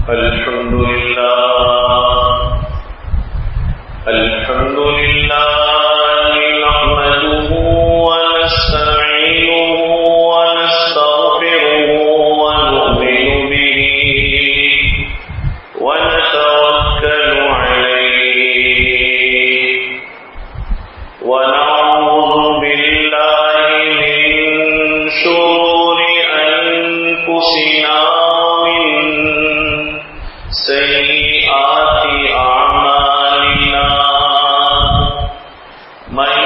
الحمد لله نحمده ونستعينه ونستغفره ونؤمن به ونتوكل عليه ونعوذ بالله من شرور أنفسنا ومن سيئات أعمالنا من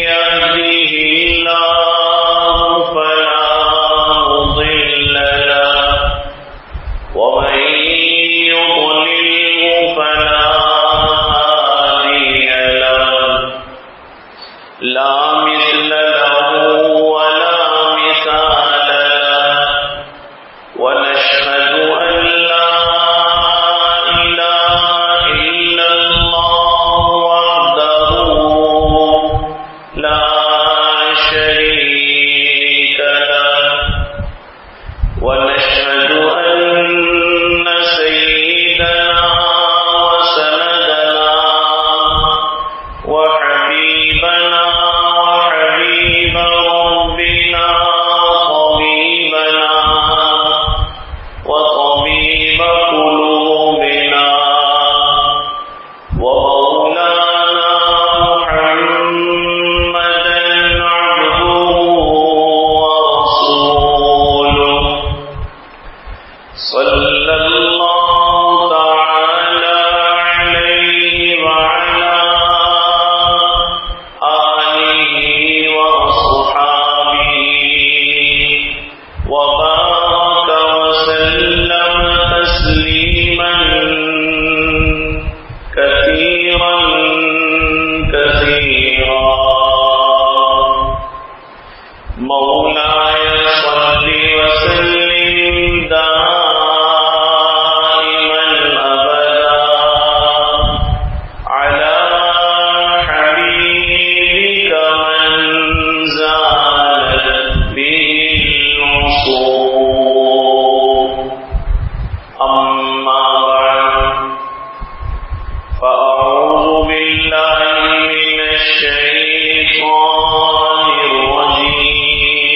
يهده الله فلا مضل له ومن يضلله فلا هادي له لا مثل له ولا مثال له ونشهد أن لا إله إلا الله وحده لا شريك له ونشهد أن سيدنا وسندنا وحبيبنا وحبيب ربنا وطبيب قلوبنا ومولانا محمدا عبده ورسوله صلى الله تعالى عليه وعلى آله وأصحابه وبارك وسلم تسليما كثيرا كثيرا مولاي صل وسلم دائما أبدا على حبيبك من زالت به العصور أما بعد فأعوذ بالله من الشيطان الرجيم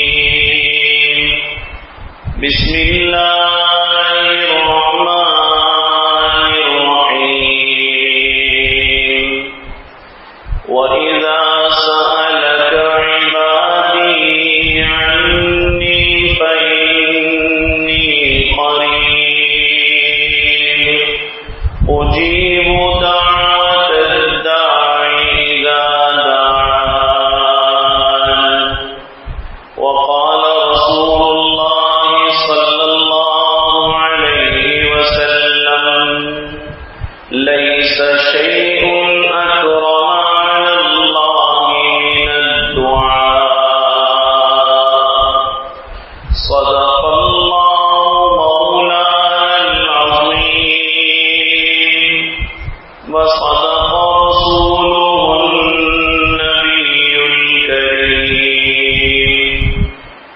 بسم الله الرحمن الرحيم وإذا سألك عبادي عني فإني قريب أجيب دعوة الداعي إذا دعان وقال رسول الله صلى الله عليه وسلم ليس شيء أكرم على الله من الدعاء صدق الله مولانا العظيم وصدق رسوله النبي الكريم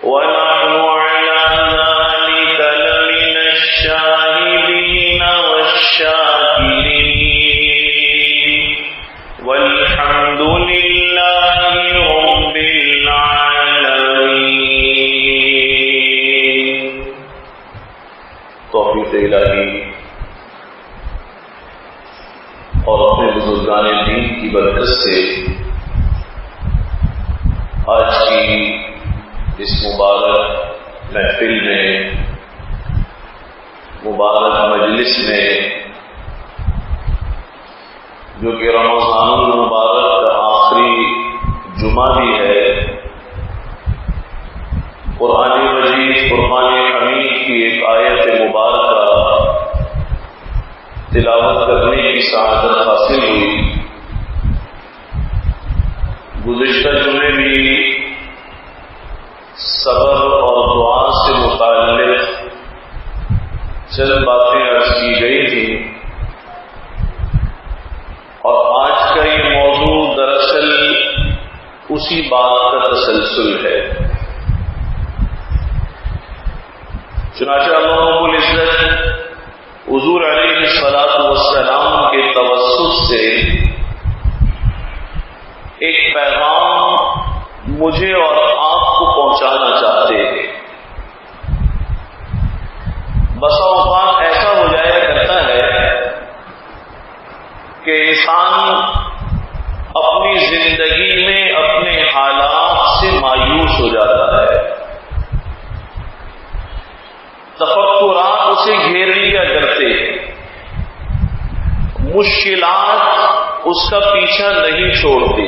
ونحن على ذلك لمن الشاهدين والشاكرين والحمد لله رب العالمين. توفیق الہی اور اپنے بزرگان دین کی برکت سے آج کی اس مبارک محفل میں مبارک مجلس میں جو کہ رمضان المبارک کا آخری جمعہ بھی ہے قرآن مجید فرقان حمید کی ایک آیت مبارکہ تلاوت کرنے کی سعادت حاصل ہوئی. گزشتہ جمعے بھی صبر اور دعا سے متعلق چند باتیں عرض کی گئی تھی اور آج کا یہ موضوع دراصل اسی بات کا تسلسل ہے. چنانچہ اللہ رب العزت حضور علیہ الصلوۃ والسلام کے توسط سے ایک پیغام مجھے اور آپ کو پہنچانا چاہتے ہیں۔ بسا اوقات ایسا ہو جایا کرتا ہے کہ انسان اپنی زندگی میں اپنے حالات سے مایوس ہو جاتا ہے، تفکرات اسے گھیر لیا کرتے ہیں، مشکلات اس کا پیچھا نہیں چھوڑتے،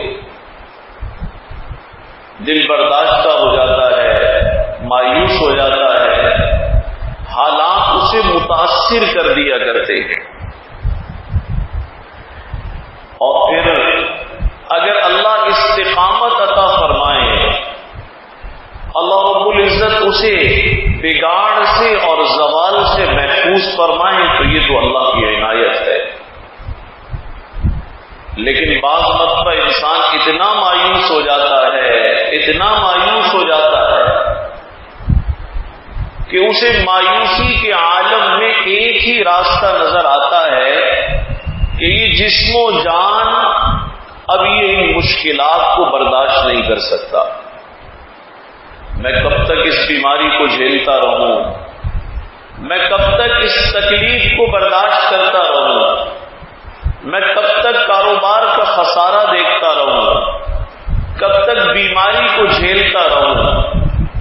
دل برداشتہ ہو جاتا ہے، مایوس ہو جاتا ہے، حالات اسے متاثر کر دیا کرتے ہیں۔ اور پھر اگر اللہ استقامت عطا فرمائے، اللہ رب العزت اسے بگاڑ سے اور زوال سے محفوظ فرمائے، تو یہ تو اللہ کی عنایت ہے۔ لیکن بعض مرتبہ انسان اتنا مایوس ہو جاتا ہے، اتنا مایوس ہو جاتا ہے کہ اسے مایوسی کے عالم میں ایک ہی راستہ نظر آتا ہے کہ یہ جسم و جان اب یہ ان مشکلات کو برداشت نہیں کر سکتا، میں کب تک اس بیماری کو جھیلتا رہوں، میں کب تک اس تکلیف کو برداشت کرتا رہوں، میں کب تک کاروبار کا خسارہ دیکھتا رہوں، کب تک بیماری کو جھیلتا رہوں۔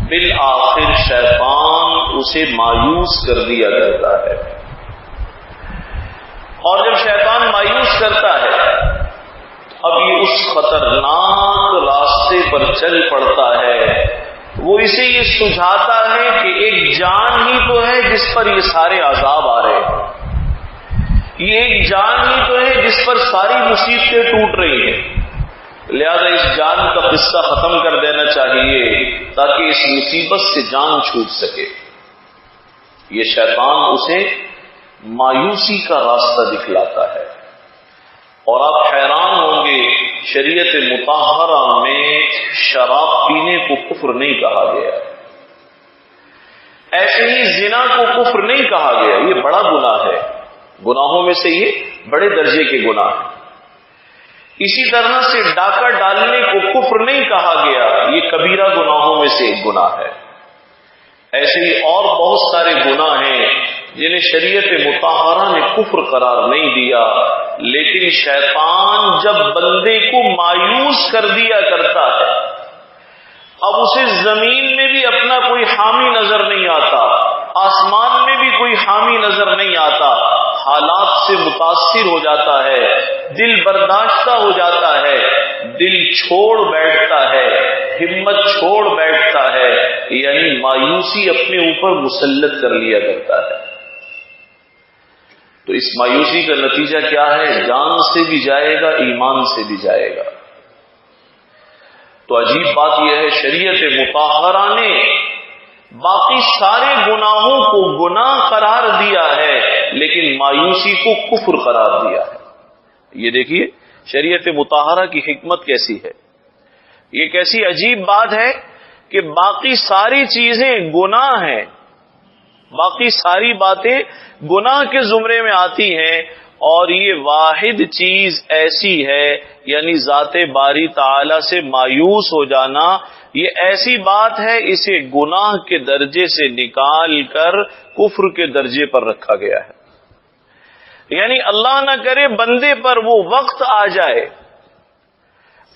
بالآخر شیطان اسے مایوس کر دیا کرتا ہے، اور جب شیطان مایوس کرتا ہے اب یہ اس خطرناک راستے پر چل پڑتا ہے، وہ اسے یہ سجھاتا ہے کہ ایک جان ہی تو ہے جس پر یہ سارے عذاب آ رہے ہیں، یہ ایک جان ہی تو ہے جس پر ساری مصیبتیں ٹوٹ رہی ہیں، لہذا اس جان کا قصہ ختم کر دینا چاہیے تاکہ اس مصیبت سے جان چھوٹ سکے۔ یہ شیطان اسے مایوسی کا راستہ دکھلاتا ہے، اور آپ حیران ہوں گے شریعت مطہرہ میں شراب پینے کو کفر نہیں کہا گیا، ایسے ہی زنا کو کفر نہیں کہا گیا، یہ بڑا گناہ ہے، گناہوں میں سے یہ بڑے درجے کے گناہ ہیں۔ اسی طرح سے ڈاکہ ڈالنے کو کفر نہیں کہا گیا، یہ کبیرہ گناہوں میں سے ایک گناہ ہے۔ ایسے ہی اور بہت سارے گناہ ہیں جنہیں شریعت مطہرہ نے کفر قرار نہیں دیا، لیکن شیطان جب بندے کو مایوس کر دیا کرتا ہے، اب اسے زمین میں بھی اپنا کوئی حامی نظر نہیں آتا، آسمان میں بھی کوئی حامی نظر نہیں آتا، حالات سے متاثر ہو جاتا ہے، دل برداشتہ ہو جاتا ہے، دل چھوڑ بیٹھتا ہے، ہمت چھوڑ بیٹھتا ہے، یعنی مایوسی اپنے اوپر مسلط کر لیا کرتا ہے۔ تو اس مایوسی کا نتیجہ کیا ہے؟ جان سے بھی جائے گا، ایمان سے بھی جائے گا۔ تو عجیب بات یہ ہے، شریعت مطہرہ نے باقی سارے گناہوں کو گناہ قرار دیا ہے، لیکن مایوسی کو کفر قرار دیا ہے۔ یہ دیکھیے شریعت مطہرہ کی حکمت کیسی ہے، یہ کیسی عجیب بات ہے کہ باقی ساری چیزیں گناہ ہیں، باقی ساری باتیں گناہ کے زمرے میں آتی ہیں، اور یہ واحد چیز ایسی ہے، یعنی ذات باری تعالی سے مایوس ہو جانا، یہ ایسی بات ہے اسے گناہ کے درجے سے نکال کر کفر کے درجے پر رکھا گیا ہے۔ یعنی اللہ نہ کرے بندے پر وہ وقت آ جائے،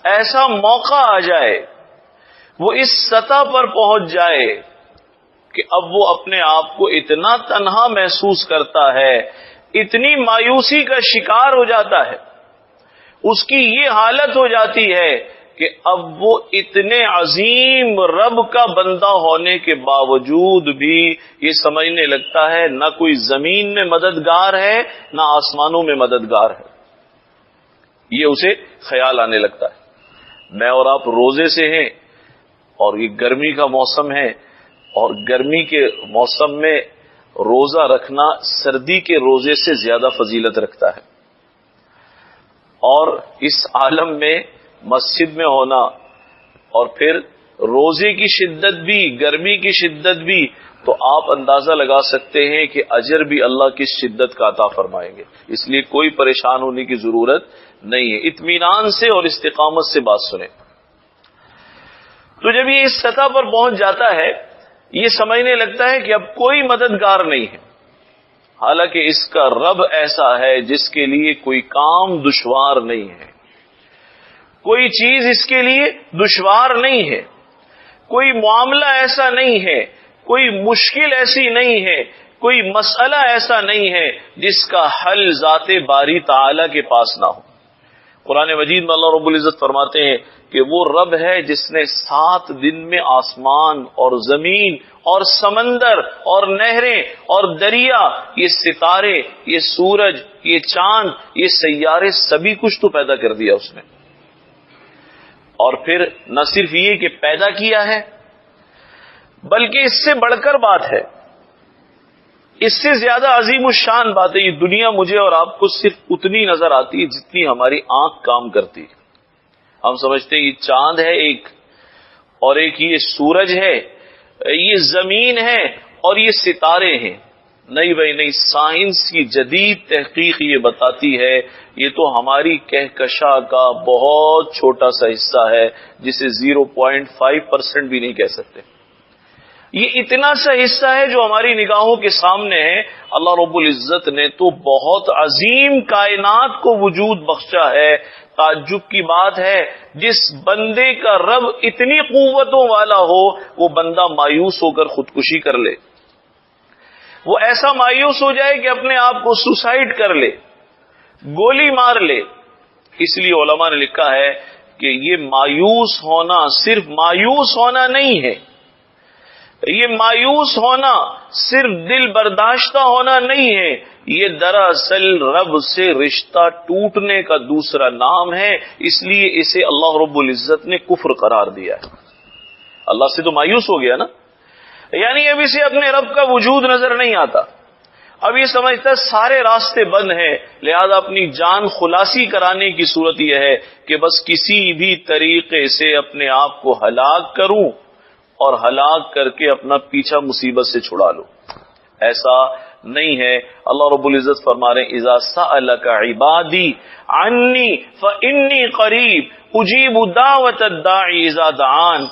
ایسا موقع آ جائے، وہ اس سطح پر پہنچ جائے کہ اب وہ اپنے آپ کو اتنا تنہا محسوس کرتا ہے، اتنی مایوسی کا شکار ہو جاتا ہے، اس کی یہ حالت ہو جاتی ہے کہ اب وہ اتنے عظیم رب کا بندہ ہونے کے باوجود بھی یہ سمجھنے لگتا ہے نہ کوئی زمین میں مددگار ہے نہ آسمانوں میں مددگار ہے، یہ اسے خیال آنے لگتا ہے۔ میں اور آپ روزے سے ہیں، اور یہ گرمی کا موسم ہے، اور گرمی کے موسم میں روزہ رکھنا سردی کے روزے سے زیادہ فضیلت رکھتا ہے، اور اس عالم میں مسجد میں ہونا، اور پھر روزے کی شدت بھی، گرمی کی شدت بھی، تو آپ اندازہ لگا سکتے ہیں کہ اجر بھی اللہ کی شدت کا عطا فرمائیں گے. اس لیے کوئی پریشان ہونے کی ضرورت نہیں ہے. اطمینان سے اور استقامت سے بات سنیں. تو جب یہ اس سطح پر پہنچ جاتا ہے یہ سمجھنے لگتا ہے کہ اب کوئی مددگار نہیں ہے، حالانکہ اس کا رب ایسا ہے جس کے لیے کوئی کام دشوار نہیں ہے، کوئی چیز اس کے لیے دشوار نہیں ہے، کوئی معاملہ ایسا نہیں ہے، کوئی مشکل ایسی نہیں ہے، کوئی مسئلہ ایسا نہیں ہے جس کا حل ذات باری تعالی کے پاس نہ ہو. قرآن مجید میں اللہ رب العزت فرماتے ہیں کہ وہ رب ہے جس نے 7 دن میں آسمان اور زمین اور سمندر اور نہریں اور دریا، یہ ستارے، یہ سورج، یہ چاند، یہ سیارے، سبھی کچھ تو پیدا کر دیا اس نے. اور پھر نہ صرف یہ کہ پیدا کیا ہے، بلکہ اس سے بڑھ کر بات ہے، اس سے زیادہ عظیم الشان بات ہے. یہ دنیا مجھے اور آپ کو صرف اتنی نظر آتی ہے جتنی ہماری آنکھ کام کرتی ہے. ہم سمجھتے ہیں یہ چاند ہے ایک، اور ایک یہ سورج ہے، یہ زمین ہے، اور یہ ستارے ہیں. نہیں بھائی نہیں، سائنس کی جدید تحقیق یہ بتاتی ہے یہ تو ہماری کہکشاں کا بہت چھوٹا سا حصہ ہے جسے 0.5% بھی نہیں کہہ سکتے. یہ اتنا سا حصہ ہے جو ہماری نگاہوں کے سامنے ہے. اللہ رب العزت نے تو بہت عظیم کائنات کو وجود بخشا ہے. تعجب کی بات ہے جس بندے کا رب اتنی قوتوں والا ہو وہ بندہ مایوس ہو کر خودکشی کر لے، وہ ایسا مایوس ہو جائے کہ اپنے آپ کو سوسائڈ کر لے، گولی مار لے. اس لیے علماء نے لکھا ہے کہ یہ مایوس ہونا صرف مایوس ہونا نہیں ہے، یہ مایوس ہونا صرف دل برداشتہ ہونا نہیں ہے، یہ دراصل رب سے رشتہ ٹوٹنے کا دوسرا نام ہے. اس لیے اسے اللہ رب العزت نے کفر قرار دیا ہے. اللہ سے تو مایوس ہو گیا نا، یعنی اب اسے اپنے رب کا وجود نظر نہیں آتا. اب یہ سمجھتا سارے راستے بند ہیں، لہذا اپنی جان خلاصی کرانے کی صورت یہ ہے کہ بس کسی بھی طریقے سے اپنے آپ کو ہلاک کروں اور ہلاک کر کے اپنا پیچھا مصیبت سے چھڑا لو. ایسا نہیں ہے. اللہ رب العزت فرما رہے ہیں اذا سألک عبادی عنی فانی قریب اجیب دعوت الداعی اذا دعان،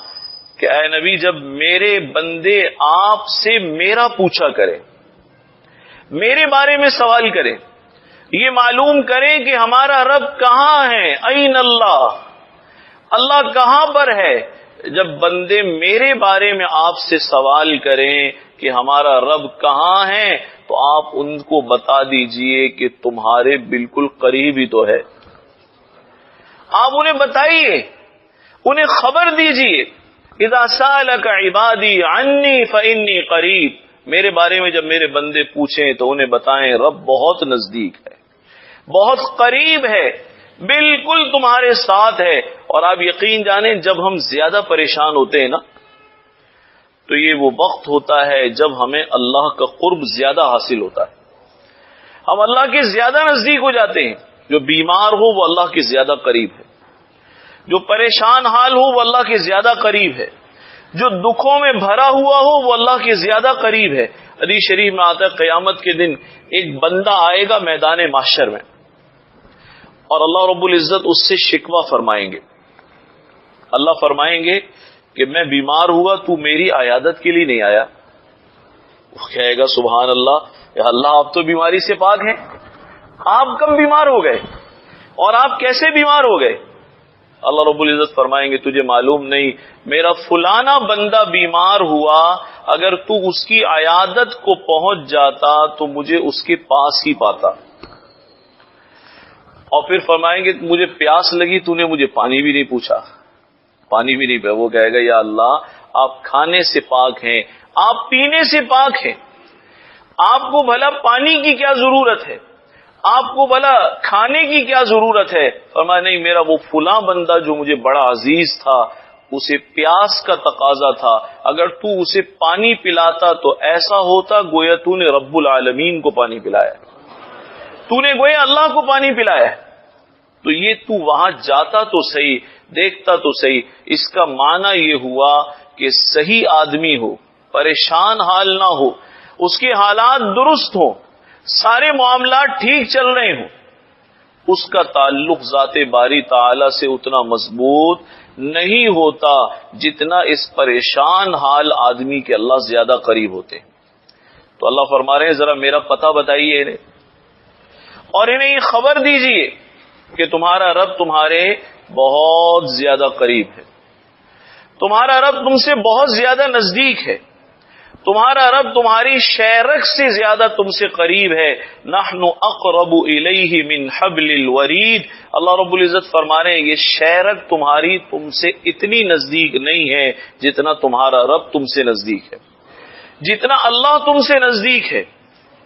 کہ اے نبی جب میرے بندے آپ سے میرا پوچھا کریں، میرے بارے میں سوال کریں، یہ معلوم کریں کہ ہمارا رب کہاں ہے، این اللہ، اللہ کہاں پر ہے. جب بندے میرے بارے میں آپ سے سوال کریں کہ ہمارا رب کہاں ہے تو آپ ان کو بتا دیجئے کہ تمہارے بالکل قریب ہی تو ہے. آپ انہیں بتائیے، انہیں خبر دیجئے. اذا سألک عبادی عنی فانی قریب، میرے بارے میں جب میرے بندے پوچھیں تو انہیں بتائیں رب بہت نزدیک ہے، بہت قریب ہے، بالکل تمہارے ساتھ ہے. اور آپ یقین جانیں جب ہم زیادہ پریشان ہوتے ہیں نا تو یہ وہ وقت ہوتا ہے جب ہمیں اللہ کا قرب زیادہ حاصل ہوتا ہے، ہم اللہ کے زیادہ نزدیک ہو جاتے ہیں. جو بیمار ہو وہ اللہ کے زیادہ قریب ہے، جو پریشان حال ہو وہ اللہ کے زیادہ قریب ہے، جو دکھوں میں بھرا ہوا ہو وہ اللہ کے زیادہ قریب ہے. حدیث شریف میں آتا ہے قیامت کے دن ایک بندہ آئے گا میدان محشر میں اور اللہ رب العزت اس سے شکوہ فرمائیں گے. اللہ فرمائیں گے کہ میں بیمار ہوا تو میری عیادت کے لیے نہیں آیا. وہ کہے گا سبحان اللہ، یا اللہ آپ تو بیماری سے پاک ہیں، آپ کب بیمار ہو گئے اور آپ کیسے بیمار ہو گئے؟ اللہ رب العزت فرمائیں گے تجھے معلوم نہیں، میرا فلانا بندہ بیمار ہوا، اگر تو اس کی عیادت کو پہنچ جاتا تو مجھے اس کے پاس ہی پاتا. اور پھر فرمائیں گے مجھے پیاس لگی تو نے مجھے پانی بھی نہیں پوچھا، پانی بھی نہیں پیا. وہ کہے گا یا اللہ آپ کھانے سے پاک ہیں، آپ پینے سے پاک ہیں، آپ کو بھلا پانی کی کیا ضرورت ہے، آپ کو بھلا کھانے کی کیا ضرورت ہے؟ فرمایا نہیں، میرا وہ فلاں بندہ جو مجھے بڑا عزیز تھا اسے پیاس کا تقاضا تھا، اگر تو اسے پانی پلاتا تو ایسا ہوتا گویا تو نے رب العالمین کو پانی پلایا، تو نے گویا اللہ کو پانی پلایا. تو یہ تو وہاں جاتا تو صحیح، دیکھتا تو صحیح. اس کا معنی یہ ہوا کہ صحیح آدمی ہو، پریشان حال نہ ہو، اس کے حالات درست ہوں، سارے معاملات ٹھیک چل رہے ہوں، اس کا تعلق ذات باری تعالی سے اتنا مضبوط نہیں ہوتا جتنا اس پریشان حال آدمی کے اللہ زیادہ قریب ہوتے ہیں۔ تو اللہ فرما رہے ہیں ذرا میرا پتہ بتائیے انہیں، اور انہیں یہ خبر دیجئے کہ تمہارا رب تمہارے بہت زیادہ قریب ہے، تمہارا رب تم سے بہت زیادہ نزدیک ہے، تمہارا رب تمہاری شیرک سے زیادہ تم سے قریب ہے۔ نحن اقرب الیہ من حبل الورید، اللہ رب العزت فرما رہے ہیں یہ شیرک تمہاری تم سے اتنی نزدیک نہیں ہے جتنا تمہارا رب تم سے نزدیک ہے، جتنا اللہ تم سے نزدیک ہے۔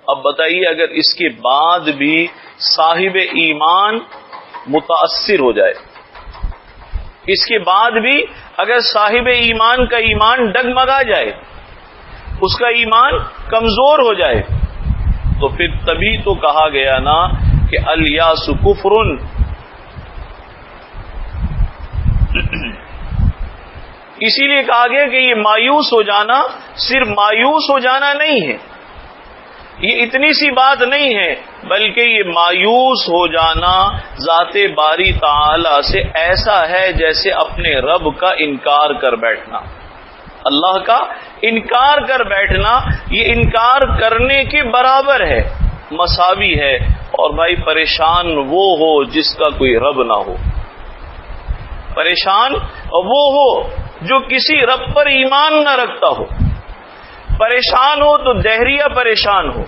اب بتائیے اگر اس کے بعد بھی صاحب ایمان متاثر ہو جائے، اس کے بعد بھی اگر صاحب ایمان کا ایمان ڈگمگا جائے، اس کا ایمان کمزور ہو جائے، تو پھر تبھی تو کہا گیا نا کہ الیاس کفر، اسی لیے کہا گیا کہ یہ مایوس ہو جانا صرف مایوس ہو جانا نہیں ہے، یہ اتنی سی بات نہیں ہے، بلکہ یہ مایوس ہو جانا ذات باری تعالی سے ایسا ہے جیسے اپنے رب کا انکار کر بیٹھنا، اللہ کا انکار کر بیٹھنا، یہ انکار کرنے کے برابر ہے، مساوی ہے۔ اور بھائی پریشان وہ ہو جس کا کوئی رب نہ ہو، پریشان وہ ہو جو کسی رب پر ایمان نہ رکھتا ہو، پریشان ہو تو دہریہ پریشان ہو،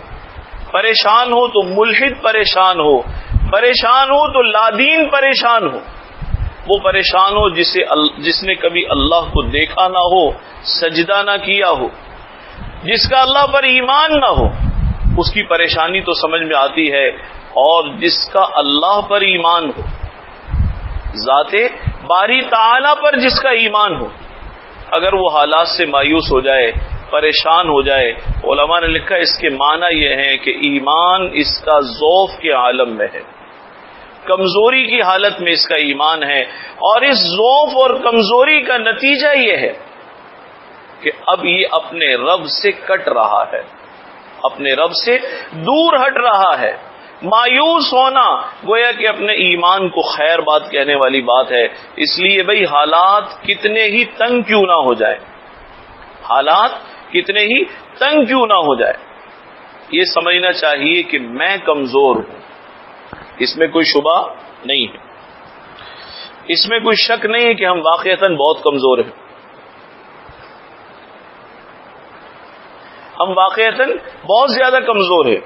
پریشان ہو تو ملحد پریشان ہو، پریشان ہو تو لادین پریشان ہو، وہ پریشان ہو جس نے کبھی اللہ کو دیکھا نہ ہو، سجدہ نہ کیا ہو، جس کا اللہ پر ایمان نہ ہو، اس کی پریشانی تو سمجھ میں آتی ہے، اور جس کا اللہ پر ایمان ہو، ذات باری تعالی پر جس کا ایمان ہو، اگر وہ حالات سے مایوس ہو جائے، پریشان ہو جائے، علماء نے لکھا اس کے معنی یہ ہے کہ ایمان اس کا ضعف کے عالم میں ہے، کمزوری کی حالت میں اس کا ایمان ہے، اور اس ضعف اور کمزوری کا نتیجہ یہ ہے کہ اب یہ اپنے رب سے کٹ رہا ہے، اپنے رب سے دور ہٹ رہا ہے۔ مایوس ہونا گویا کہ اپنے ایمان کو خیر بات کہنے والی بات ہے، اس لیے بھئی حالات کتنے ہی تنگ کیوں نہ ہو جائے، حالات کتنے ہی تنگ کیوں نہ ہو جائے، یہ سمجھنا چاہیے کہ میں کمزور ہوں، اس میں کوئی شبہ نہیں ہے، اس میں کوئی شک نہیں ہے کہ ہم واقعتاً بہت کمزور ہیں، ہم واقعتاً بہت زیادہ کمزور ہیں،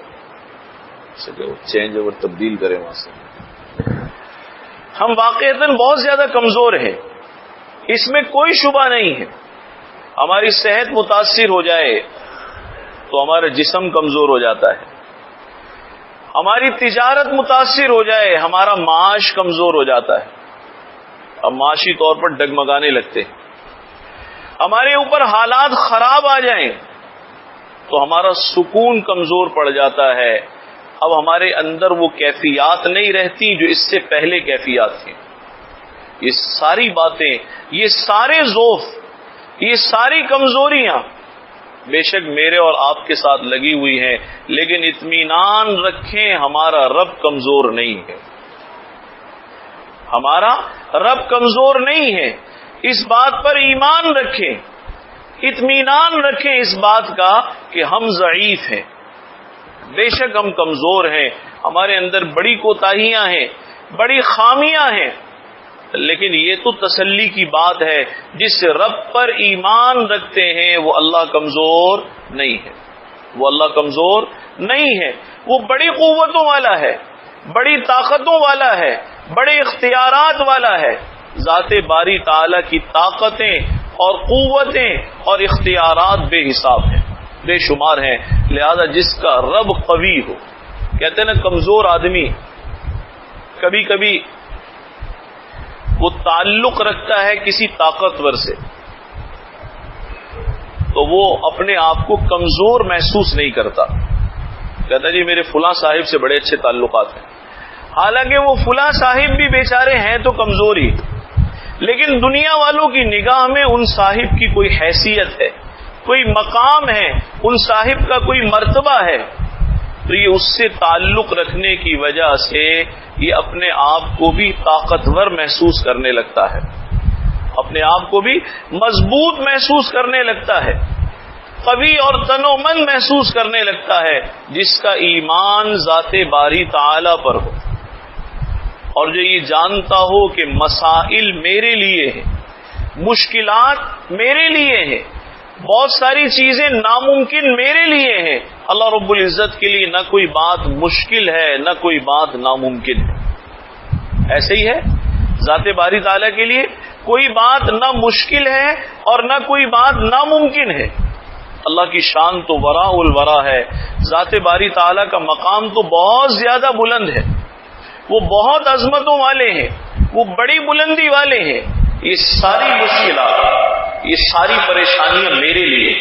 چینج اور تبدیل کریں وہاں سے، ہم واقعتاً بہت زیادہ کمزور ہیں، اس میں کوئی شبہ نہیں ہے۔ ہماری صحت متاثر ہو جائے تو ہمارا جسم کمزور ہو جاتا ہے، ہماری تجارت متاثر ہو جائے ہمارا معاش کمزور ہو جاتا ہے، اب معاشی طور پر ڈگمگانے لگتے ہیں، ہمارے اوپر حالات خراب آ جائیں تو ہمارا سکون کمزور پڑ جاتا ہے، اب ہمارے اندر وہ کیفیات نہیں رہتی جو اس سے پہلے کیفیات تھیں۔ یہ ساری باتیں، یہ سارے ضعف، یہ ساری کمزوریاں بے شک میرے اور آپ کے ساتھ لگی ہوئی ہیں، لیکن اطمینان رکھیں ہمارا رب کمزور نہیں ہے، ہمارا رب کمزور نہیں ہے، اس بات پر ایمان رکھیں، اطمینان رکھیں اس بات کا کہ ہم ضعیف ہیں، بے شک ہم کمزور ہیں، ہمارے اندر بڑی کوتاہیاں ہیں، بڑی خامیاں ہیں، لیکن یہ تو تسلی کی بات ہے جس رب پر ایمان رکھتے ہیں وہ اللہ کمزور نہیں ہے، وہ اللہ کمزور نہیں ہے، وہ بڑی قوتوں والا ہے، بڑی طاقتوں والا ہے، بڑے اختیارات والا ہے، ذات باری تعالی کی طاقتیں اور قوتیں اور اختیارات بے حساب ہیں، بے شمار ہیں، لہذا جس کا رب قوی ہو، کہتے ہیں نا کمزور آدمی کبھی کبھی وہ تعلق رکھتا ہے کسی طاقتور سے تو وہ اپنے آپ کو کمزور محسوس نہیں کرتا، کہتا جی میرے فلاں صاحب سے بڑے اچھے تعلقات ہیں، حالانکہ وہ فلاں صاحب بھی بیچارے ہیں تو کمزور ہی، لیکن دنیا والوں کی نگاہ میں ان صاحب کی کوئی حیثیت ہے، کوئی مقام ہے، ان صاحب کا کوئی مرتبہ ہے، تو یہ اس سے تعلق رکھنے کی وجہ سے یہ اپنے آپ کو بھی طاقتور محسوس کرنے لگتا ہے، اپنے آپ کو بھی مضبوط محسوس کرنے لگتا ہے، قوی اور تنومند محسوس کرنے لگتا ہے، جس کا ایمان ذات باری تعالی پر ہو، اور جو یہ جانتا ہو کہ مسائل میرے لیے ہیں، مشکلات میرے لیے ہیں، بہت ساری چیزیں ناممکن میرے لیے ہیں، اللہ رب العزت کے لیے نہ کوئی بات مشکل ہے نہ کوئی بات ناممکن ہے۔ ایسے ہی ہے ذات باری تعالیٰ کے لیے کوئی بات نہ مشکل ہے اور نہ کوئی بات ناممکن ہے۔ اللہ کی شان تو وراء الورا ہے، ذات باری تعالیٰ کا مقام تو بہت زیادہ بلند ہے، وہ بہت عظمتوں والے ہیں، وہ بڑی بلندی والے ہیں۔ یہ ساری مشکلات، یہ ساری پریشانیاں میرے لیے،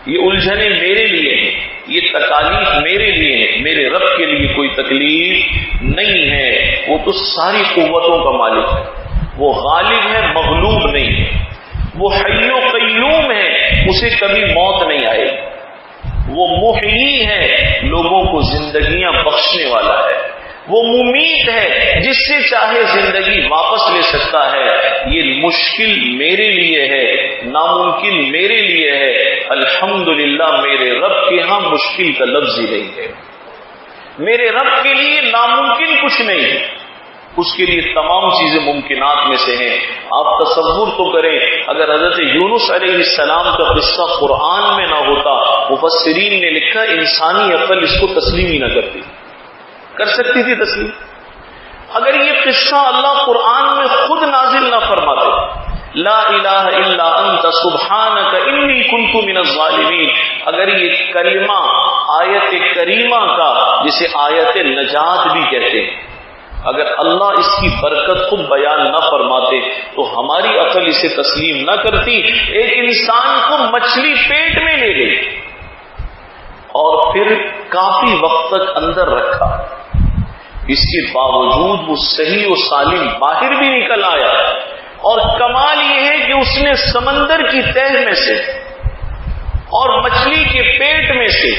یہ الجھنیں میرے لیے ہیں، یہ تکالیف میرے لیے ہیں، میرے رب کے لیے کوئی تکلیف نہیں ہے۔ وہ تو ساری قوتوں کا مالک ہے، وہ غالب ہے، مغلوب نہیں ہے، وہ حی و قیوم ہے، اسے کبھی موت نہیں آئے گی، وہ محیی ہے، لوگوں کو زندگیاں بخشنے والا ہے، وہ ممیت ہے، جس سے چاہے زندگی واپس لے سکتا ہے۔ یہ مشکل میرے لیے ہے، ناممکن میرے لیے ہے، الحمدللہ میرے رب کے ہاں مشکل کا لفظ ہی نہیں ہے، میرے رب کے لیے ناممکن کچھ نہیں ہے، اس کے لیے تمام چیزیں ممکنات میں سے ہیں۔ آپ تصور تو کریں اگر حضرت یونس علیہ السلام کا قصہ قرآن میں نہ ہوتا، مفسرین نے لکھا انسانی عقل اس کو تسلیم ہی نہ کرتی، کر سکتی تھی تسلیم؟ اگر یہ قصہ اللہ قرآن میں خود نازل نہ فرماتے، لا الہ الا انت سبحانک انی کنت من الظالمین، اگر یہ کلمہ آیت کریمہ کا جسے آیت نجات بھی کہتے ہیں، اگر اللہ اس کی برکت خود بیان نہ فرماتے تو ہماری عقل اسے تسلیم نہ کرتی۔ ایک انسان کو مچھلی پیٹ میں لے گئی اور پھر کافی وقت تک اندر رکھا، اس کے باوجود وہ صحیح و سالم باہر بھی نکل آیا، اور کمال یہ ہے کہ اس نے سمندر کی تہ میں سے اور مچھلی کے پیٹ میں سے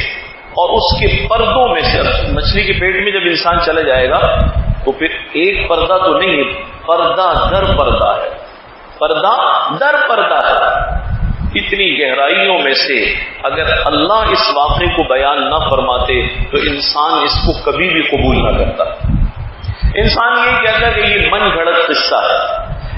اور اس کے پردوں میں سے، مچھلی کے پیٹ میں جب انسان چلا جائے گا تو پھر ایک پردہ تو نہیں ہے، پردہ در پردہ ہے، پردہ در پردہ ہے، اتنی گہرائیوں میں سے اگر اللہ اس واقعے کو بیان نہ فرماتے تو انسان اس کو کبھی بھی قبول نہ کرتا۔ انسان یہ کہتا کہ یہ من گھڑت قصہ ہے،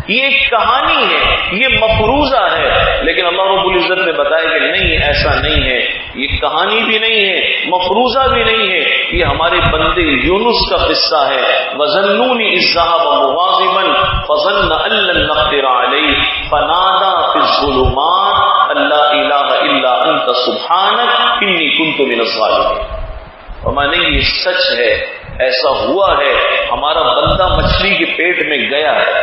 یہ ایک کہانی ہے، یہ مفروضہ ہے، لیکن اللہ رب العزت نے بتایا کہ نہیں، ایسا نہیں ہے، یہ کہانی بھی نہیں ہے، مفروضہ بھی نہیں ہے، یہ ہمارے بندے یونس کا قصہ ہے۔ وَظَنُّونِ إِذ ذَهَبَ مُغَاضِبًا فَظَنَّ أَن لَّن نَّقْدِرَ عَلَيْهِ فَنَادَىٰ فِي الظُّلُمَاتِ أَن لَّا إِلَٰهَ إِلَّا أَنتَ سُبْحَانَكَ إِنِّي كُنتُ مِنَ الظَّالِمِينَ۔ فرمایا نہیں، یہ سچ ہے، ایسا ہوا ہے، ہمارا بندہ مچھلی کے پیٹ میں گیا ہے،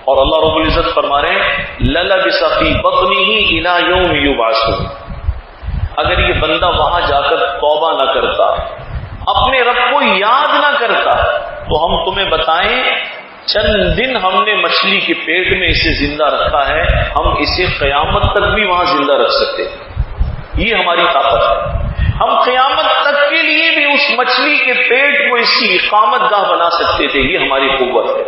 اور اللہ رب العزت فرما رہے ہیں لَلَبِثَ فِي بَطْنِهِ إِلَىٰ يَوْمِ يُبْعَثُونَ، اگر یہ بندہ وہاں جا کر توبہ نہ کرتا، اپنے رب کو یاد نہ کرتا، تو ہم تمہیں بتائیں چند دن ہم نے مچھلی کے پیٹ میں اسے زندہ رکھا ہے، ہم اسے قیامت تک بھی وہاں زندہ رکھ سکتے ہیں، یہ ہماری طاقت ہے، ہم قیامت تک کے لیے بھی اس مچھلی کے پیٹ کو اس کی اقامت گاہ بنا سکتے تھے، یہ ہماری قوت ہے،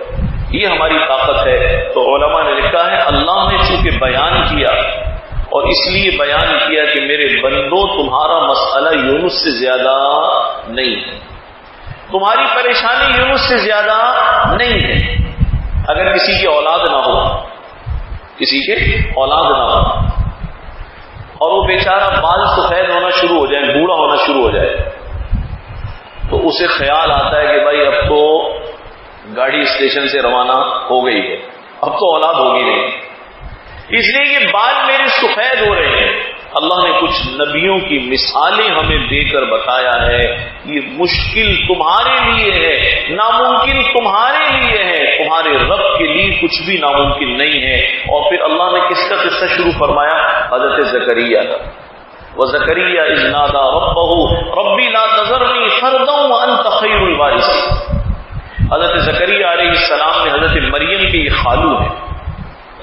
یہ ہماری طاقت ہے۔ تو علماء نے لکھا ہے اللہ نے چونکہ بیان کیا، اور اس لیے بیان کیا کہ میرے بندوں تمہارا مسئلہ یونس سے زیادہ نہیں ہے، تمہاری پریشانی یونس سے زیادہ نہیں ہے۔ اگر کسی کی اولاد نہ ہو، کسی کے اولاد نہ ہو اور وہ بیچارہ بال سفید ہونا شروع ہو جائے، بوڑھا ہونا شروع ہو جائے، تو اسے خیال آتا ہے کہ بھائی اب تو گاڑی اسٹیشن سے روانہ ہو گئی ہے، اب تو اولاد ہوگی نہیں، اس لیے یہ بال میرے سفید ہو رہے ہیں۔ اللہ نے کچھ نبیوں کی مثالیں ہمیں دے کر بتایا ہے یہ مشکل تمہارے لیے ہے، ناممکن تمہارے لیے ہے، تمہارے رب کے لیے کچھ بھی ناممکن نہیں ہے۔ اور پھر اللہ نے کس کا قصہ شروع فرمایا؟ حضرت زکریا کا۔ وَزَكَرِيَّا إِذْ نَادَىٰ رَبَّهُ رَبِّ لَا تَذَرْنِي فَرْدًا وَأَنتَ خَيْرُ الْوَارِثِينَ۔ حضرت زکریا علیہ السلام نے حضرت مریم کے یہ خالو ہیں،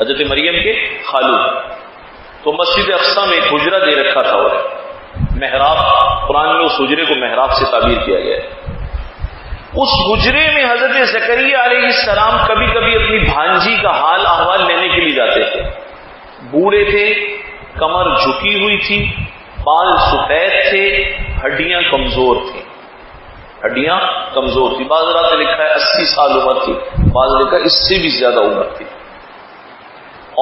حضرت مریم کے خالو ہیں، تو مسجد اقصی میں ایک حجرہ دے رکھا تھا، اور محراب، قرآن میں اس حجرے کو محراب سے تعبیر کیا گیا ہے۔ اس حجرے میں حضرت زکریا علیہ السلام کبھی کبھی اپنی بھانجی کا حال احوال لینے کے لیے جاتے تھے۔ بوڑھے تھے، کمر جھکی ہوئی تھی، بال سفید تھے، ہڈیاں کمزور تھیں، ہڈیاں کمزور تھی۔ بعض رات نے لکھا ہے 80 سال عمر تھی، بعض نے لکھا اس سے بھی زیادہ عمر تھی،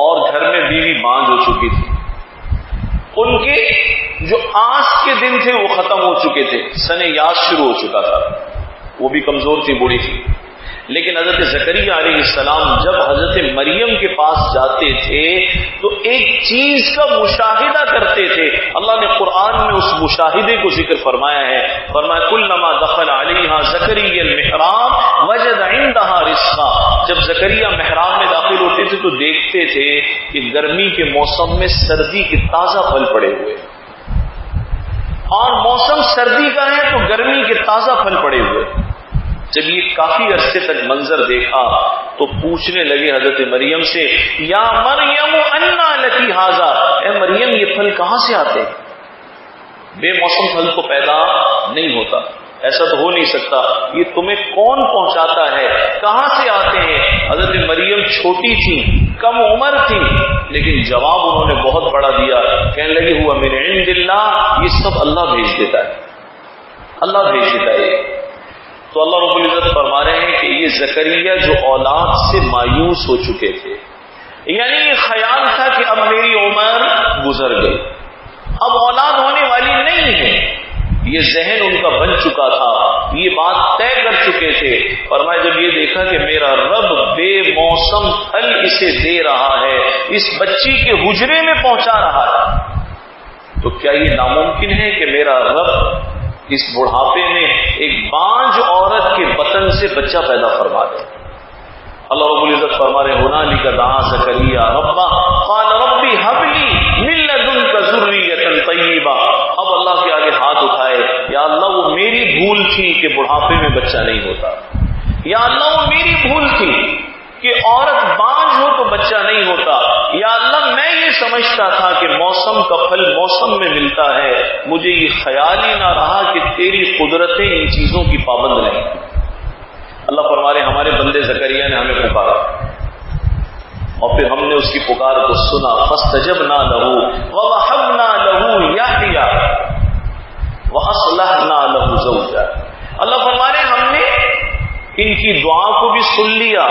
اور گھر میں بیوی بانجھ ہو چکی تھی۔ ان کے جو آس کے دن تھے وہ ختم ہو چکے تھے، سن یاس شروع ہو چکا تھا، وہ بھی کمزور تھی، بوڑھی تھی۔ لیکن حضرت زکریا علیہ السلام جب حضرت مریم کے پاس جاتے تھے تو ایک چیز کا مشاہدہ کرتے تھے۔ اللہ نے قرآن میں اس مشاہدے کو ذکر فرمایا ہے، فرمایا کلما دخل علیہا زکریا المحراب وجد عندہا رزقا۔ جب زکریا محراب میں داخل ہوتے تھے تو دیکھتے تھے کہ گرمی کے موسم میں سردی کے تازہ پھل پڑے ہوئے، اور موسم سردی کا ہے تو گرمی کے تازہ پھل پڑے ہوئے۔ جب یہ کافی عرصے تک منظر دیکھا تو پوچھنے لگے حضرت مریم سے، یا مریم انا لکی ھذا، اے مریم یہ پھل کہاں سے آتے ہیں؟ بے موسم پھل تو پیدا نہیں ہوتا، ایسا تو ہو نہیں سکتا، یہ تمہیں کون پہنچاتا ہے، کہاں سے آتے ہیں؟ حضرت مریم چھوٹی تھی، کم عمر تھی، لیکن جواب انہوں نے بہت بڑا دیا، کہنے لگے ہوا من عند اللہ، یہ سب اللہ بھیج دیتا ہے، اللہ بھیج دیتا ہے۔ تو اللہ رب العزت فرما رہے ہیں کہ یہ زکریا جو اولاد سے مایوس ہو چکے تھے، یعنی یہ خیال تھا کہ اب میری عمر گزر گئی، اب اولاد ہونے والی نہیں ہے، یہ ذہن ان کا بن چکا تھا، یہ بات طے کر چکے تھے۔ فرمایا جب یہ دیکھا کہ میرا رب بے موسم پھل اسے دے رہا ہے، اس بچی کے حجرے میں پہنچا رہا ہے، تو کیا یہ ناممکن ہے کہ میرا رب اس بڑھاپے میں ایک بانجھ عورت کے بطن سے بچہ پیدا فرما دے؟ اللہ رب العزت فرما رہے ہنالک دعا زکریا ربہ قال ربی ہب لی من لدنک ذریۃ طیبہ۔ اب اللہ کے آگے ہاتھ اٹھائے، یا اللہ وہ میری بھول تھی کہ بڑھاپے میں بچہ نہیں ہوتا، یا اللہ وہ میری بھول تھی کہ عورت بانجھ ہو تو بچہ نہیں ہوتا، یا اللہ میں یہ سمجھتا تھا کہ موسم کا پھل موسم میں ملتا ہے، مجھے یہ خیال ہی نہ رہا کہ تیری قدرتیں ان چیزوں کی پابند نہیں۔ اللہ فرما رہے ہمارے بندے زکریا نے ہمیں پکارا، اور پھر ہم نے اس کی پکار کو سنا، فاستجبنا له ووهبنا له یحییٰ واصلحنا له زوجا۔ اللہ فرما رہے ہم نے ان کی دعا کو بھی سن لیا،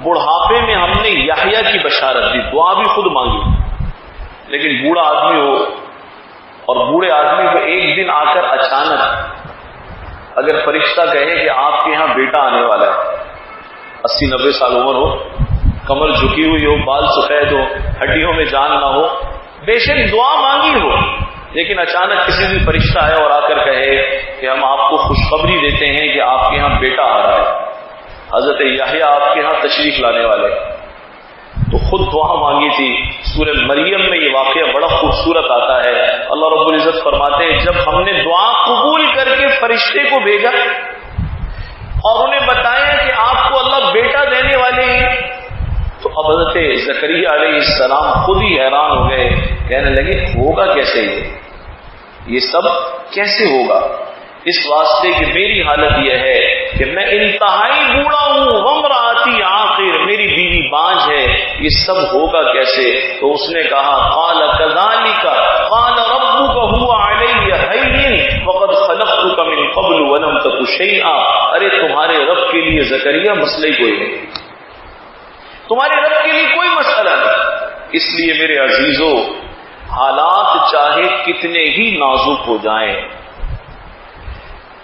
بڑھاپے میں ہم نے یحییٰ کی بشارت دی، دعا بھی خود مانگی، لیکن بوڑھا آدمی ہو اور بوڑھے آدمی کو ایک دن آ کر اچانک اگر فرشتہ کہے کہ آپ کے ہاں بیٹا آنے والا ہے، 80-90 سال عمر ہو، کمر جھکی ہوئی ہو، بال سفید ہو، ہڈیوں میں جان نہ ہو، بے شک دعا مانگی ہو، لیکن اچانک کسی بھی فرشتہ آئے اور آ کر کہے کہ ہم آپ کو خوشخبری دیتے ہیں کہ آپ کے ہاں بیٹا آ رہا ہے، حضرت یحییٰ آپ کے ہاں تشریف لانے والے، تو خود دعا مانگی تھی۔ سورہ مریم میں یہ واقعہ بڑا خوبصورت آتا ہے، اللہ رب العزت فرماتے ہیں جب ہم نے دعا قبول کر کے فرشتے کو بھیجا اور انہیں بتایا کہ آپ کو اللہ بیٹا دینے والے ہیں، تو اب حضرت زکریا علیہ السلام خود ہی حیران ہو گئے، کہنے لگے ہوگا کیسے یہ سب کیسے ہوگا؟ اس واسطے کہ میری حالت یہ ہے کہ میں انتہائی بوڑھا ہوں، وامرأتی عاقر، میری بیوی بانجھ ہے، یہ سب ہوگا کیسے؟ تو اس نے کہا قال كذلك قال ربك هو علي هين وقد خلقتك من قبل ولم تك شيئا۔ ارے تمہارے رب کے لیے زکریا مسئلہ کوئی نہیں، تمہارے رب کے لیے کوئی مسئلہ نہیں، اس لیے میرے عزیزو حالات چاہے کتنے ہی نازک ہو جائیں،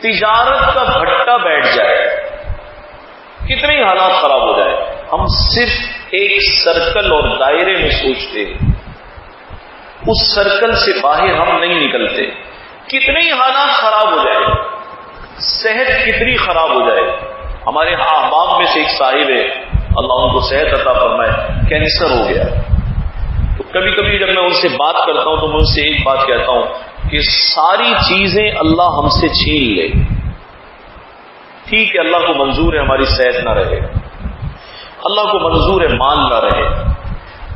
تجارت کا بھٹا بیٹھ جائے، کتنے ہی حالات خراب ہو جائے، ہم صرف ایک سرکل اور دائرے میں سوچتے ہیں، اس سرکل سے باہر ہم نہیں نکلتے، کتنے ہی حالات خراب ہو جائے، صحت کتنی خراب ہو جائے۔ ہمارے احباب میں سے ایک صاحب ہے، اللہ ان کو صحت عطا فرمائے، کینسر ہو گیا، تو کبھی کبھی جب میں ان سے بات کرتا ہوں تو میں ان سے ایک بات کہتا ہوں کہ ساری چیزیں اللہ ہم سے چھین لے، ٹھیک ہے اللہ کو منظور ہے ہماری صحت نہ رہے، اللہ کو منظور ہے مال نہ رہے،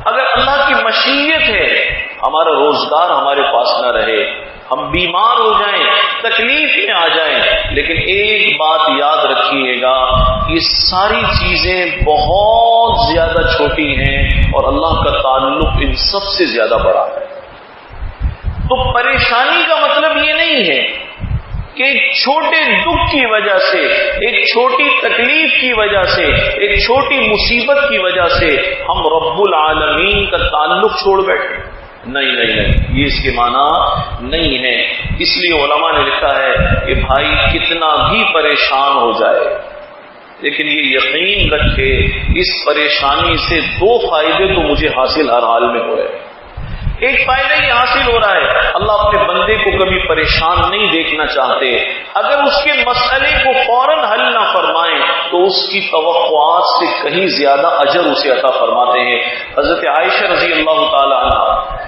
اگر اللہ کی مشیت ہے ہمارا روزگار ہمارے پاس نہ رہے، ہم بیمار ہو جائیں، تکلیف میں آ جائیں، لیکن ایک بات یاد رکھیے گا، یہ ساری چیزیں بہت زیادہ چھوٹی ہیں اور اللہ کا تعلق ان سب سے زیادہ بڑا ہے۔ تو پریشانی کا مطلب یہ نہیں ہے کہ ایک چھوٹے دکھ کی وجہ سے، ایک چھوٹی تکلیف کی وجہ سے، ایک چھوٹی مصیبت کی وجہ سے ہم رب العالمین کا تعلق چھوڑ بیٹھے، نہیں، یہ اس کے معنی نہیں ہے۔ اس لیے علماء نے لکھا ہے کہ بھائی کتنا بھی پریشان ہو جائے، لیکن یہ یقین رکھے اس پریشانی سے دو فائدے تو مجھے حاصل ہر حال میں ہو رہے ہیں۔ ایک فائدہ یہ حاصل ہو رہا ہے، اللہ اپنے بندے کو کبھی پریشان نہیں دیکھنا چاہتے، اگر اس کے مسئلے کو فوراً حل نہ فرمائیں تو اس کی توقعات سے کہیں زیادہ اجر اسے عطا فرماتے ہیں۔ حضرت عائشہ رضی اللہ تعالی عنہ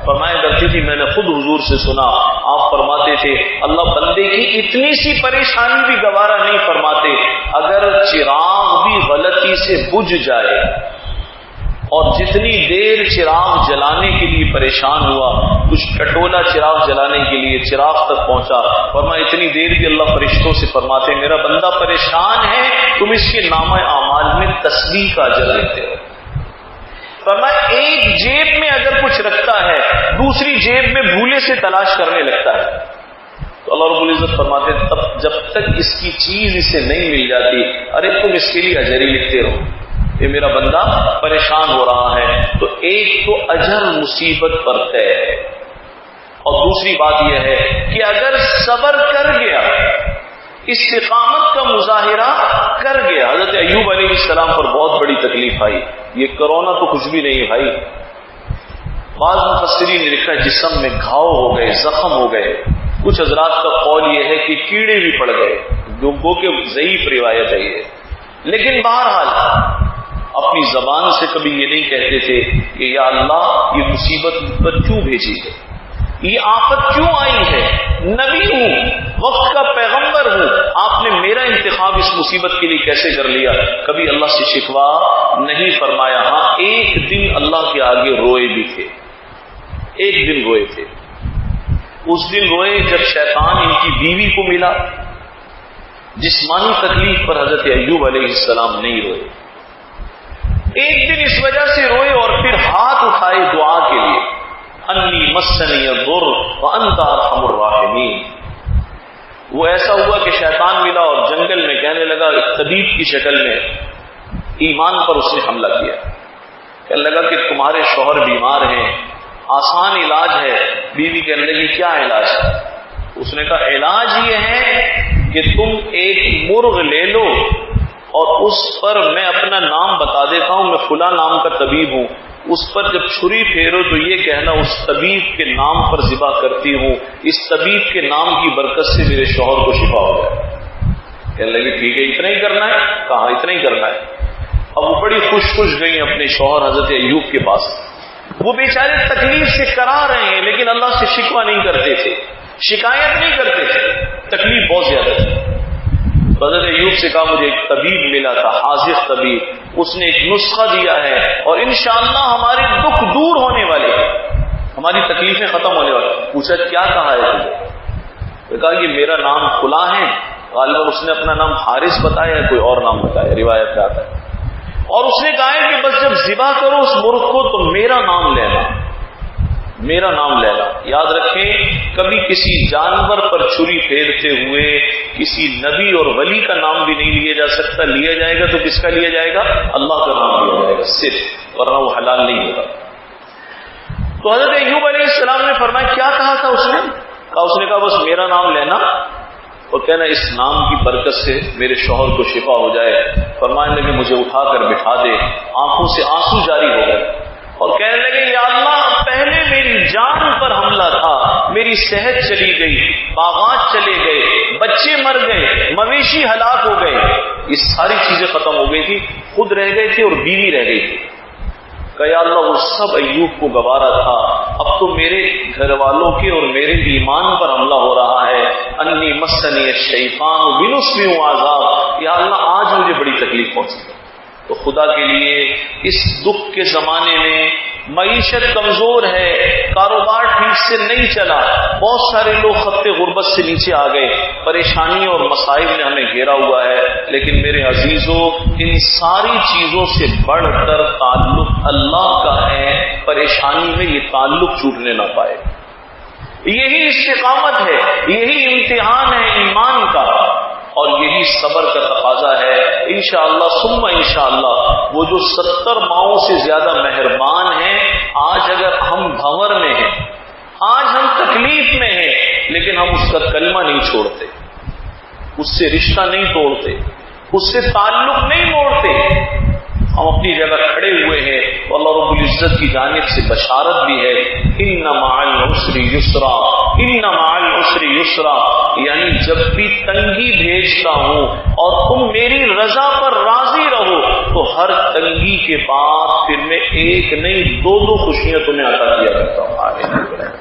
فرمایا کرتی تھی، میں نے خود حضور سے سنا، آپ فرماتے تھے اللہ بندے کی اتنی سی پریشانی بھی گوارا نہیں فرماتے، اگر چراغ بھی غلطی سے بجھ جائے اور جتنی دیر چراغ جلانے کے لیے پریشان ہوا، کچھ ٹٹولا چراغ جلانے کے لیے چراغ تک پہنچا، فرمایا اتنی دیر بھی اللہ فرشتوں سے فرماتے میرا بندہ پریشان ہے، تم اس کے نامہ اعمال میں تسبیح کا اجر لیتے ہو۔ فرمایا ایک جیب میں اگر کچھ رکھتا ہے، دوسری جیب میں بھولے سے تلاش کرنے لگتا ہے، تو اللہ رب العزت فرماتے تب جب تک اس کی چیز اسے نہیں مل جاتی، ارے تم اس کے لیے اجر ہی لکھتے رہو، یہ میرا بندہ پریشان ہو رہا ہے۔ تو ایک تو اجر مصیبت پر طے ہے، اور دوسری بات یہ ہے کہ اگر صبر کر گیا، استقامت کا مظاہرہ کر گیا، حضرت ایوب علیہ السلام پر بہت بڑی تکلیف آئی، یہ کرونا تو کچھ بھی نہیں بھائی، بعض مفسرین نے لکھا جسم میں گھاؤ ہو گئے، زخم ہو گئے، کچھ حضرات کا قول یہ ہے کہ کیڑے بھی پڑ گئے، جو کہ ضعیف روایت ہے یہ، لیکن بہرحال اپنی زبان سے کبھی یہ نہیں کہتے تھے کہ یا اللہ یہ مصیبت مجھ پر کیوں بھیجی ہے، یہ آفت کیوں آئی ہے، نبی ہوں، وقت کا پیغمبر ہوں، آپ نے میرا انتخاب اس مصیبت کے لیے کیسے کر لیا، کبھی اللہ سے شکوہ نہیں فرمایا۔ ہاں ایک دن اللہ کے آگے روئے بھی تھے، ایک دن روئے تھے، اس دن روئے جب شیطان ان کی بیوی کو ملا، جسمانی تکلیف پر حضرت ایوب علیہ السلام نہیں روئے، ایک دن اس وجہ سے روئے اور پھر ہاتھ اٹھائے دعا کے لیے، انی مسنی الضر وانت ارحم الراحمین۔ وہ ایسا ہوا کہ شیطان ملا اور جنگل میں کہنے لگا، طبیب کی شکل میں، ایمان پر اس نے حملہ کیا، کہنے لگا کہ تمہارے شوہر بیمار ہیں، آسان علاج ہے۔ بیوی کہنے لگی کیا علاج ہے؟ اس نے کہا علاج یہ ہے کہ تم ایک مرغ لے لو اور اس پر میں اپنا نام بتا دیتا ہوں، میں فلاں نام کا طبیب ہوں، اس پر جب چھری پھیرو تو یہ کہنا اس طبیب کے نام پر ذبح کرتی ہوں، اس طبیب کے نام کی برکت سے میرے شوہر کو شفا ہو جائے۔ کہنے لگی ٹھیک ہے اتنا ہی کرنا ہے؟ کہا اتنا ہی کرنا ہے۔ اب وہ بڑی خوش گئی اپنے شوہر حضرت ایوب کے پاس، وہ بیچارے تکلیف سے کرا رہے ہیں لیکن اللہ سے شکوہ نہیں کرتے تھے، شکایت نہیں کرتے تھے، تکلیف بہت زیادہ تھی۔ حضرت ایوب سے کہا مجھے ایک طبیب ملا تھا، حاذق طبیب، اس نے ایک نسخہ دیا ہے اور انشاءاللہ ہمارے دکھ دور ہونے والے ہیں، ہماری تکلیفیں ختم ہونے والی۔ پوچھا کیا کہا ہے تجھے؟ کہا کہ میرا نام فلاں ہے، غالباً اس نے اپنا نام حارث بتایا ہے، کوئی اور نام بتایا، روایت میں آتا ہے، اور اس نے کہا ہے کہ بس جب ذبح کرو اس مرغ کو تو میرا نام لینا، میرا نام لینا۔ یاد رکھیں کبھی کسی جانور پر چھری پھیرتے ہوئے کسی نبی اور ولی کا نام بھی نہیں لیا جا سکتا، لیا جائے گا تو کس کا لیا جائے گا؟ اللہ کا نام لیا جائے گا صرف، ورنہ وہ حلال نہیں ہوگا۔ تو حضرت ایوب علیہ السلام نے فرمایا کیا کہا تھا اس نے کہا بس میرا نام لینا اور کہنا اس نام کی برکت سے میرے شوہر کو شفا ہو جائے۔ فرمانے لگے مجھے اٹھا کر بٹھا دے، آنکھوں سے آنسو جاری ہو گئے اور کہنے لگے یا اللہ پہلے میری جان پر حملہ تھا، میری صحت چلی گئی، باغات چلے گئے، بچے مر گئے، مویشی ہلاک ہو گئے، یہ ساری چیزیں ختم ہو گئی تھی، خود رہ گئے تھے اور بیوی رہ گئی تھی۔ کہ یا اللہ وہ سب ایوب کو گوارا تھا، اب تو میرے گھر والوں کے اور میرے ایمان پر حملہ ہو رہا ہے۔ انی مسنی الشیطان بنصب وعذاب، یا اللہ آج مجھے بڑی تکلیف پہنچی۔ تو خدا کے لیے اس دکھ کے زمانے میں معیشت کمزور ہے، کاروبار ٹھیک سے نہیں چلا، بہت سارے لوگ خط غربت سے نیچے آ گئے، پریشانی اور مصائب نے ہمیں گھیرا ہوا ہے۔ لیکن میرے عزیزوں، ان ساری چیزوں سے بڑھ کر تعلق اللہ کا ہے، پریشانی میں یہ تعلق ٹوٹنے نہ پائے۔ یہی استقامت ہے، یہی امتحان ہے ایمان کا، اور یہی صبر کا تقاضا ہے۔ انشاءاللہ ثم انشاءاللہ وہ جو 70 ماؤں سے زیادہ مہربان ہیں، آج اگر ہم بھنور میں ہیں، آج ہم تکلیف میں ہیں، لیکن ہم اس کا کلمہ نہیں چھوڑتے، اس سے رشتہ نہیں توڑتے، اس سے تعلق نہیں موڑتے، ہم اپنی جگہ کھڑے ہوئے ہیں۔ اللہ رب العزت کی جانب سے بشارت بھی ہے، ان مع العسر یسرا، ان مع العسر یسرا، یعنی جب بھی تنگی بھیجتا ہوں اور تم میری رضا پر راضی رہو تو ہر تنگی کے بعد پھر میں ایک نہیں دو خوشیاں تمہیں عطا کیا کرتا ہوں۔